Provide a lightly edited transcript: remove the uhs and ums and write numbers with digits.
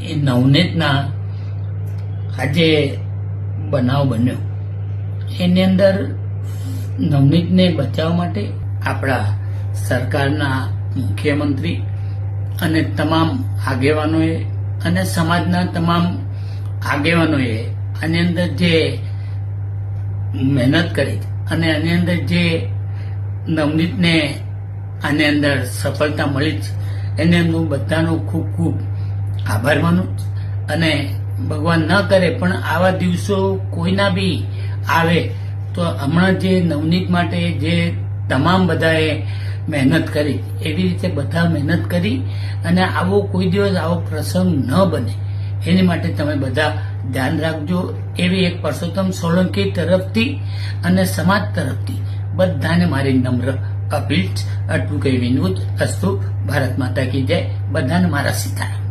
એ નવનીતના આજે બનાવ બન્યો એની અંદર નવનીતને બચાવવા માટે આપણા સરકારના મુખ્યમંત્રી અને તમામ આગેવાનોએ અને સમાજના તમામ આગેવાનોએ આની અંદર જે મહેનત કરી અને આની અંદર જે નવનીતને આની અંદર સફળતા મળી છે એને હું બધાનો ખૂબ ખૂબ આભાર માનું અને ભગવાન ન કરે પણ આવા દિવસો કોઈના બી આવે તો હમણાં જે નવનીત માટે જે તમામ બધાએ મહેનત કરી એવી રીતે બધા મહેનત કરી અને આવો કોઈ દિવસ આવો પ્રસંગ ન બને એની માટે તમે બધા ધ્યાન રાખજો એવી એક પરસોત્તમ સોલંકી તરફથી અને સમાજ તરફથી બધાને મારી નમ્ર અપીલ. આટલું કહી વિનવું અસ્તુ. ભારત માતા કી જય. બધાને મારા સીતારામ.